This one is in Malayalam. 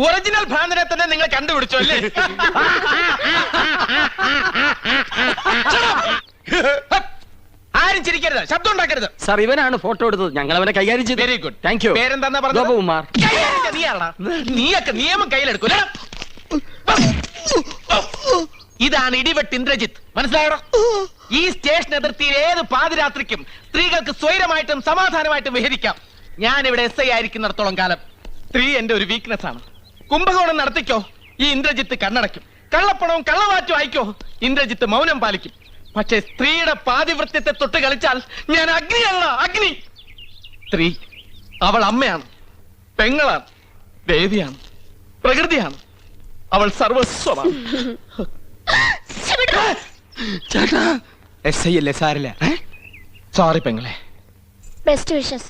ഒറിജിനൽ ഭ്രാന്തനെ തന്നെ നിങ്ങൾ കണ്ടുപിടിച്ചോ അല്ലേ? ആരും ചിരിക്കരുത്, ശബ്ദം ഉണ്ടാക്കരുത്. സാർ ഇവനാണ് ഫോട്ടോ എടുത്തത്, ഞങ്ങൾ അവനെ കൈകാര്യം ചെയ്തു. Very good. Thank you. പേരെന്താ പറഞ്ഞത്? ഗോപകുമാർ. നീയൊക്കെ നിയമം കയ്യിലെടുക്കൂല. ഇതാണ് ഇടിവെട്ട് ഇന്ദ്രജിത്ത്, മനസ്സിലായോ? ഈ സ്റ്റേഷൻ അതിർത്തിയിൽ ഏത് പാതിരാത്രിക്കും സ്ത്രീകൾക്ക് സ്വൈരമായിട്ടും സമാധാനമായിട്ടും വിഹരിക്കാം. ഞാൻ ഇവിടെ SI ആയിരിക്കുന്നിടത്തോളം കാലം സ്ത്രീ എന്റെ ഒരു വീക്ക്നെസ് ആണ്. കുംഭകോണം നടത്തിക്കോ, ഈ ഇന്ദ്രജിത്ത് കണ്ണടയ്ക്കും. കള്ളപ്പണവും കള്ളവാറ്റും ആയിക്കോ, ഇന്ദ്രജിത്ത് മൗനം പാലിക്കും. പക്ഷേ സ്ത്രീയുടെ പാതിവൃത്യത്തെ തൊട്ട് കളിച്ചാൽ ഞാൻ അഗ്നിയല്ല, അഗ്നി. സ്ത്രീ അവൾ അമ്മയാണ്, പെങ്ങളാണ്, ദേവിയാണ്, പ്രകൃതിയാണ്. അവൾ സർവസ്വമാണ്. ചേട്ടാ SI അല്ലേ, സാരില്ല. സോറി പെങ്ങളെ. Best wishes.